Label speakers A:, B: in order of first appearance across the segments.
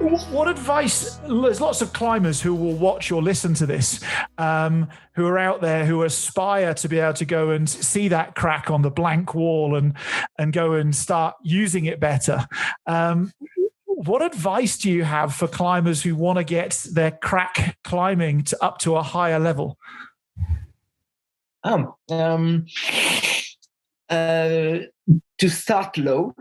A: What advice? There's lots of climbers who will watch or listen to this, who are out there who aspire to be able to go and see that crack on the blank wall and go and start using it better. What advice do you have for climbers who want to get their crack climbing up to a higher level?
B: To start low,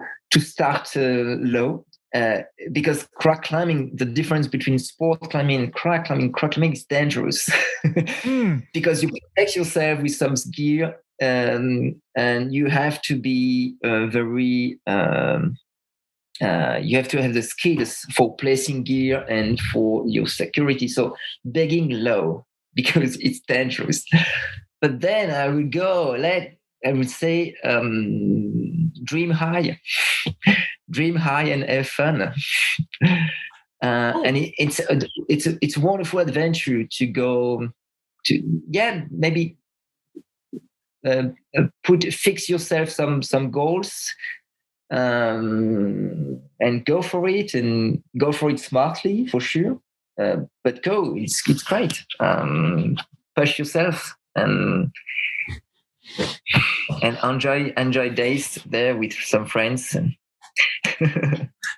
B: because crack climbing, the difference between sport climbing and crack climbing is dangerous because you protect yourself with some gear, and you have to be very. You have to have the skills for placing gear and for your security. So begging low because it's dangerous. But then I would say dream high, dream high and have fun. And it's a wonderful adventure to go to. Yeah, maybe fix yourself some goals. And go for it smartly for sure. But go, it's great. Push yourself and enjoy days there with some friends.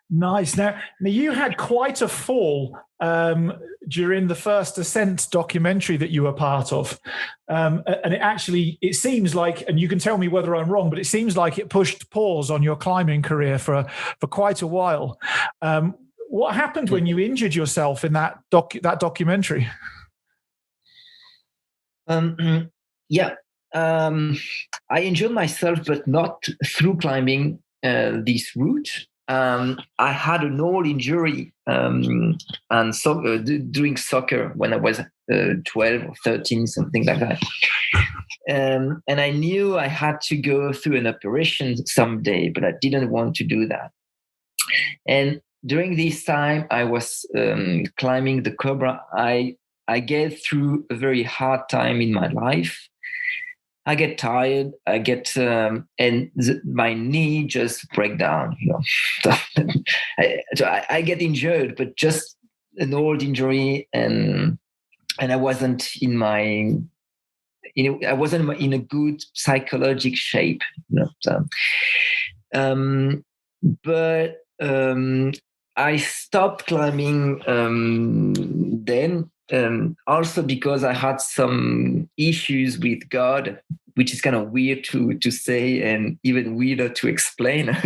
A: Nice. Now you had quite a fall during the First Ascent documentary that you were part of, and it seems like, and you can tell me whether I'm wrong, but it seems like it pushed pause on your climbing career for quite a while. What happened when you injured yourself in that documentary?
B: I injured myself, but not through climbing this route. I had an old injury doing soccer when I was 12 or 13, something like that. And I knew I had to go through an operation someday, but I didn't want to do that. And during this time, I was climbing the Cobra. I get through a very hard time in my life. I get tired. My knee just break down. So I get injured, but just an old injury, and I wasn't in a good psychological shape. But I stopped climbing then. Also because I had some issues with God, which is kind of weird to say and even weirder to explain.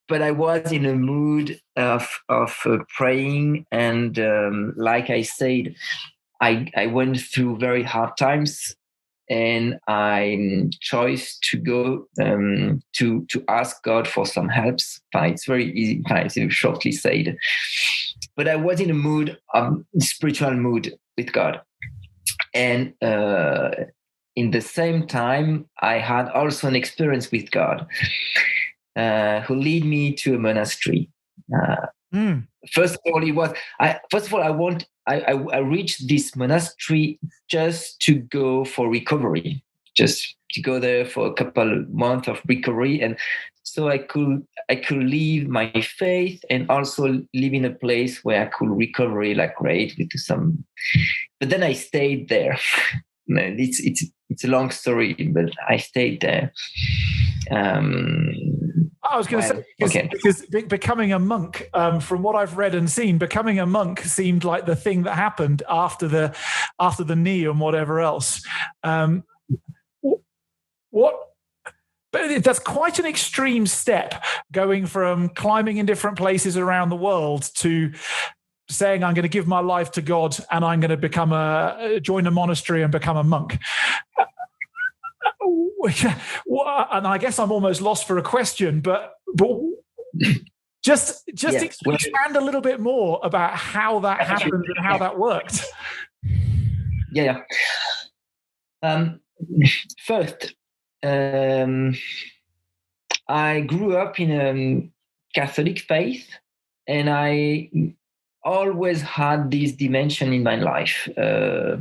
B: But I was in a mood of praying, and like I said, I went through very hard times, and I chose to go to ask God for some helps. It's very easy, it's shortly said. But I was in a mood, spiritual mood with God. And in the same time, I had also an experience with God who led me to a monastery. First of all, I reached this monastery just to go for recovery, just to go there for a couple months of recovery, and so I could leave my faith and also live in a place where I could recover like great with some. But then I stayed there. It's a long story, but I stayed there.
A: I was going to say, because becoming a monk, from what I've read and seen, becoming a monk seemed like the thing that happened after the knee and whatever else. But that's quite an extreme step, going from climbing in different places around the world to saying, I'm going to give my life to God and I'm going to join a monastery and become a monk. And I guess I'm almost lost for a question, but just expand a little bit more about how that happened and how that worked.
B: Yeah. First, I grew up in a Catholic faith, and I always had this dimension in my life. The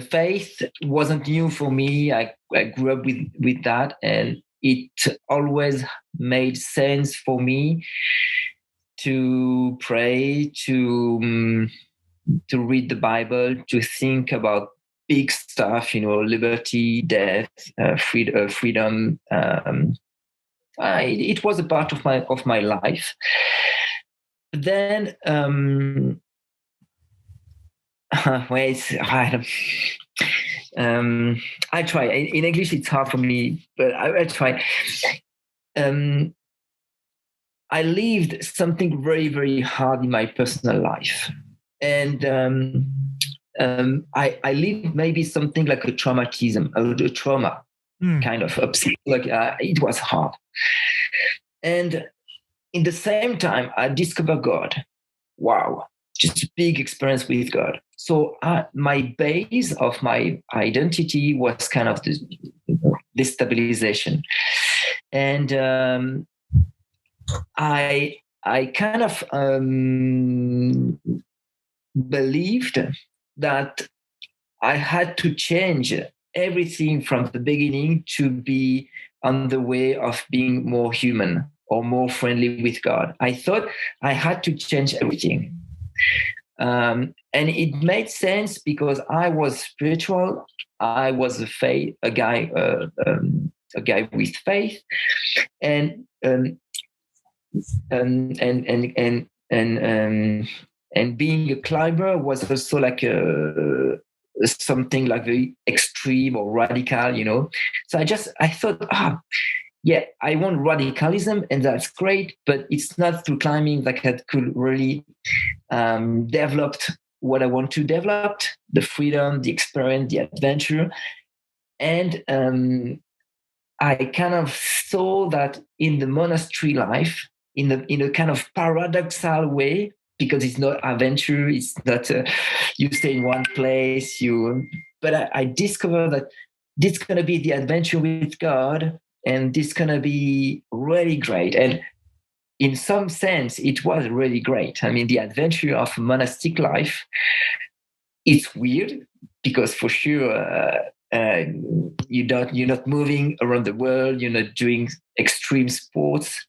B: faith wasn't new for me. I grew up with that, and it always made sense for me to pray, to read the Bible, to think about big stuff, liberty, death, freedom. It was a part of my life. Then, wait, I try. In English, it's hard for me, but I try. I lived something very, very hard in my personal life. And I lived maybe something like a traumatism, a trauma kind of upset. Like it was hard. And in the same time, I discovered God. Wow, just a big experience with God. So my base of my identity was kind of this destabilization. And I kind of believed that I had to change everything from the beginning to be on the way of being more human or more friendly with God. I thought I had to change everything. And it made sense because I was spiritual. I was a guy with faith, and being a climber was also like something like very extreme or radical. So I thought, yeah, I want radicalism, and that's great, but it's not through climbing that I could really develop what I want to develop: the freedom, the experience, the adventure. And I kind of saw that in the monastery life, in a kind of paradoxal way, because it's not adventure, it's not you stay in one place. But I discovered that this is going to be the adventure with God, and this is going to be really great. And in some sense, it was really great. I mean, the adventure of monastic life, it's weird because for sure you're not moving around the world, you're not doing extreme sports,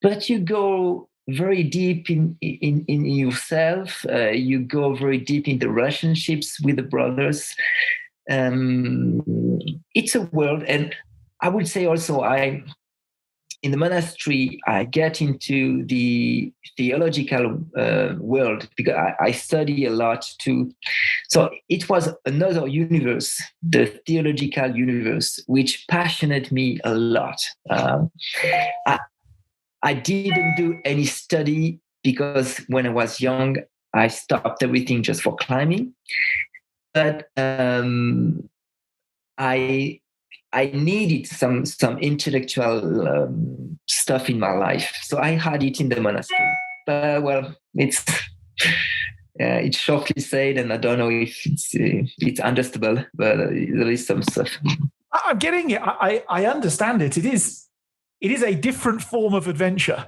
B: but you go very deep in yourself. You go very deep in the relationships with the brothers. It's a world, and I would say also in the monastery, I get into the theological world because I study a lot too. So it was another universe, the theological universe, which passionated me a lot. I didn't do any study because when I was young, I stopped everything just for climbing. But I needed some intellectual stuff in my life, so I had it in the monastery. But well, it's shortly said, and I don't know if it's understandable, but there is some stuff.
A: I'm getting it. I understand it. It is a different form of adventure.